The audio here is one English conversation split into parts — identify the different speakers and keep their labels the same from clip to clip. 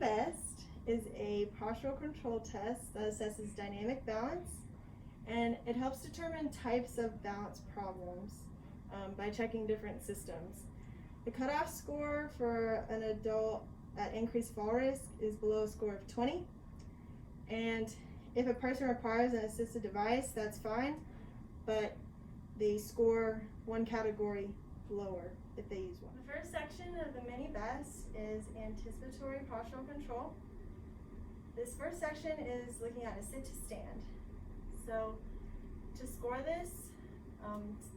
Speaker 1: Best is a postural control test that assesses dynamic balance, and it helps determine types of balance problems by checking different systems. The cutoff score for an adult at increased fall risk is below a score of 20, and if a person requires an assisted device, that's fine, but they score one category lower if they use one. The first section of the mini Best is anticipatory postural control. This first section is looking at a sit to stand. So to score this,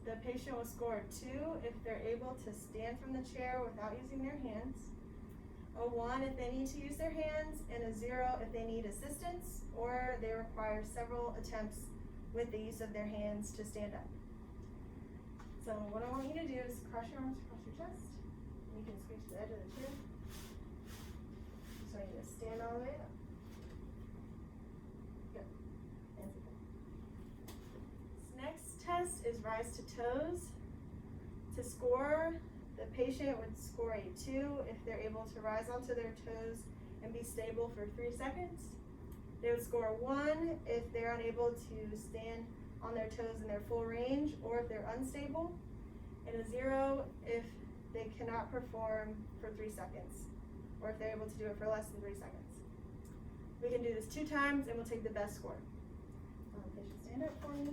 Speaker 1: the patient will score a 2 if they're able to stand from the chair without using their hands, a 1 if they need to use their hands, and a 0 if they need assistance or they require several attempts with the use of their hands to stand up. So what I want you to do is cross your arms across your chest. You can scooch to the edge of the chair. So you just stand all the way up. Good. And sit down. This next test is rise to toes. To score, the patient would score a 2 if they're able to rise onto their toes and be stable for 3 seconds. They would score a 1 if they're unable to stand on their toes in their full range or if they're unstable, and a 0 if they cannot perform for 3 seconds or if they're able to do it for less than 3 seconds. We can do this 2 times and we'll take the best score. Patient, stand up for me.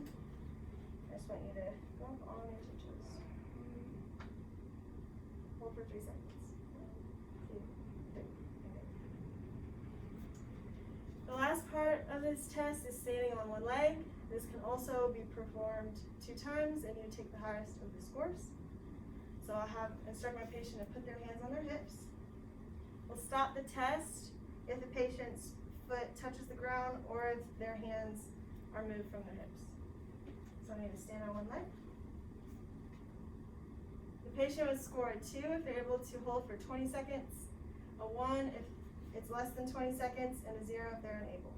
Speaker 1: I just want you to go up on your toes. Hold for 3 seconds. 1, 2, 3. Okay. The last part of this test is standing on one leg. This can also be performed 2 times and you take the highest of the scores. So I'll instruct my patient to put their hands on their hips. We'll stop the test if the patient's foot touches the ground or if their hands are moved from their hips. So I need to stand on one leg. The patient would score a 2 if they're able to hold for 20 seconds, a 1 if it's less than 20 seconds, and a 0 if they're unable.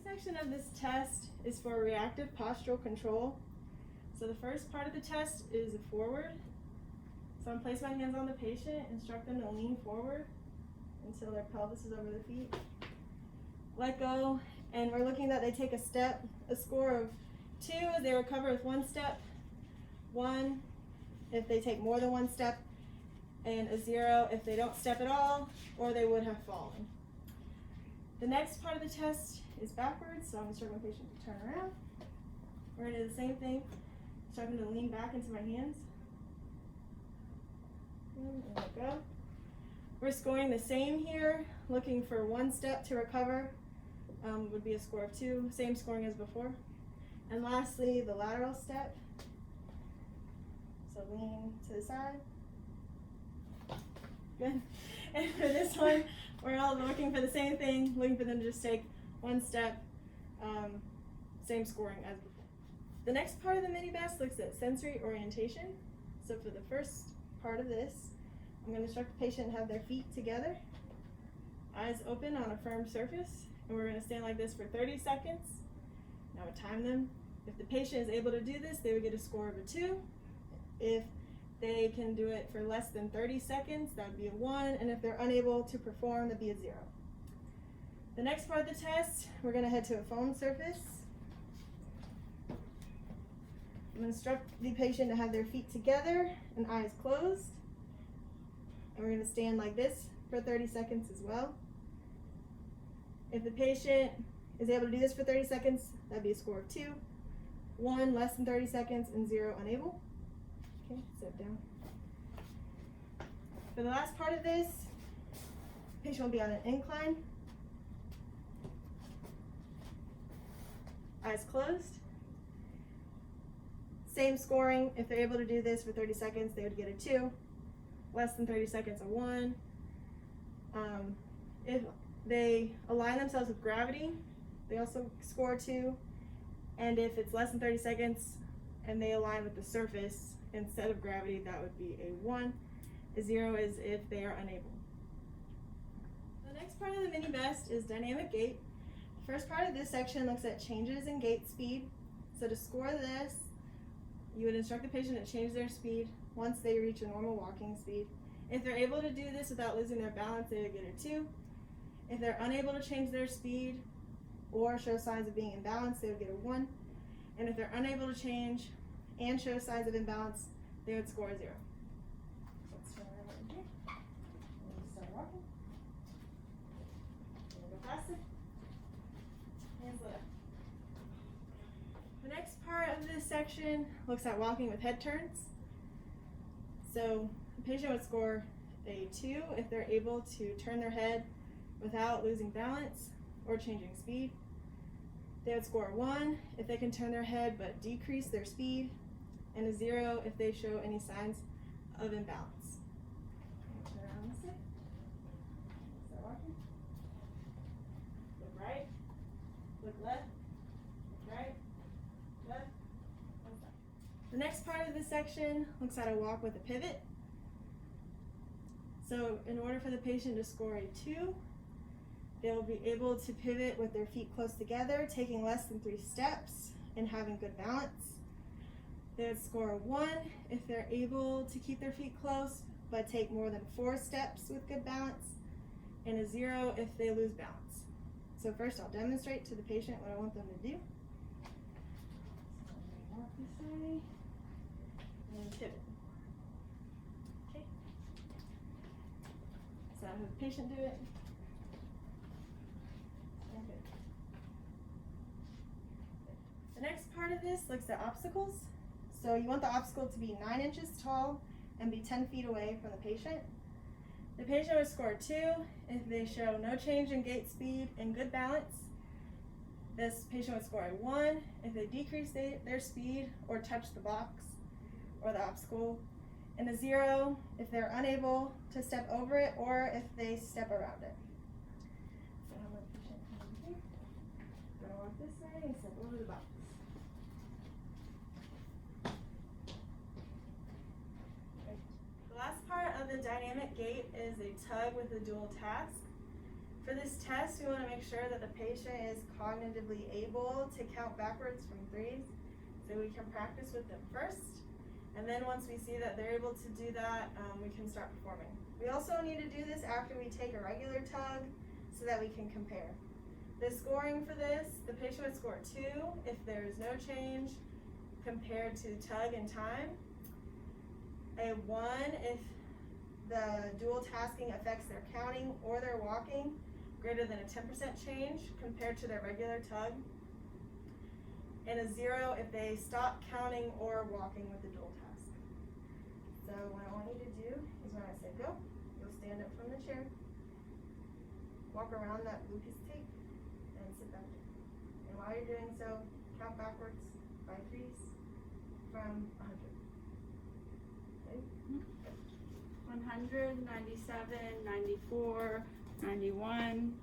Speaker 1: Section of this test is for reactive postural control. So the first part of the test is a forward. So I'm place my hands on the patient, instruct them to lean forward until their pelvis is over their feet. Let go, and we're looking that they take a step. A score of 2 if they recover with 1 step, 1 if they take more than 1 step, and a 0 if they don't step at all or they would have fallen. The next part of the test is backwards, so I'm instructing my patient to turn around. We're going to do the same thing, instructing them to lean back into my hands. And let go. We're scoring the same here, looking for 1 step to recover, would be a score of 2, same scoring as before. And lastly, the lateral step. So lean to the side. Good. And for this one, we're all looking for the same thing, looking for them to just take 1 step, same scoring as before. The next part of the mini Best looks at sensory orientation. So for the first part of this, I'm going to instruct the patient to have their feet together, eyes open on a firm surface, and we're going to stand like this for 30 seconds. Now we time them. If the patient is able to do this, they would get a score of a 2. If they can do it for less than 30 seconds, that would be a 1, and if they're unable to perform, that'd be a 0. The next part of the test, we're going to head to a foam surface. I'm going to instruct the patient to have their feet together and eyes closed, and we're going to stand like this for 30 seconds as well. If the patient is able to do this for 30 seconds, that'd be a score of 2, 1 less than 30 seconds, and 0 unable. Okay, sit down. For the last part of this, the patient will be on an incline. Eyes closed. Same scoring. If they're able to do this for 30 seconds, they would get a 2. Less than 30 seconds, a 1. If they align themselves with gravity, they also score 2. And if it's less than 30 seconds and they align with the surface instead of gravity, that would be a 1. A 0 is if they are unable. The next part of the mini Best is dynamic gait. The first part of this section looks at changes in gait speed. So to score this, you would instruct the patient to change their speed once they reach a normal walking speed, If they're able to do this without losing their balance, they would get a 2. If they're unable to change their speed or show signs of being imbalanced, they would get a 1. And if they're unable to change and show signs of imbalance, they would score a 0. Let's turn around right here. And start walking. And go faster. And slow down. The next part of this section looks at walking with head turns. So the patient would score a 2 if they're able to turn their head without losing balance or changing speed. They would score a 1 if they can turn their head but decrease their speed, and a 0 if they show any signs of imbalance. Turn around this way. Start walking. Look right. Look left. Look right. Left. And stop. The next part of this section looks at a walk with a pivot. So in order for the patient to score a 2, they'll be able to pivot with their feet close together, taking less than 3 steps and having good balance. They would score a 1 if they're able to keep their feet close but take more than 4 steps with good balance, and a 0 if they lose balance. So first I'll demonstrate to the patient what I want them to do. So I'm going to walk this way and pivot. Okay. So I'll have the patient do it. The next part of this looks at obstacles. So you want the obstacle to be 9 inches tall and be 10 feet away from the patient. The patient would score 2 if they show no change in gait speed and good balance. This patient would score a 1 if they decrease their speed or touch the box or the obstacle, and a 0 if they're unable to step over it or if they step around it. So I'll let the patient come over here. Gonna walk this way and step over the box. The last part of the dynamic gait is a tug with a dual task. For this test, we want to make sure that the patient is cognitively able to count backwards from 3s, so we can practice with them first. And then once we see that they're able to do that, we can start performing. We also need to do this after we take a regular tug so that we can compare. The scoring for this, the patient would score 2 if there's no change compared to tug and time, a 1 if the dual tasking affects their counting or their walking greater than a 10% change compared to their regular tug, and a 0 if they stop counting or walking with the dual task. So what I want you to do is when I say go, you'll stand up from the chair, walk around that blue piece of tape, and sit back. And while you're doing so, count backwards by 3s from 100. Okay?
Speaker 2: 100, 97, 94, 91,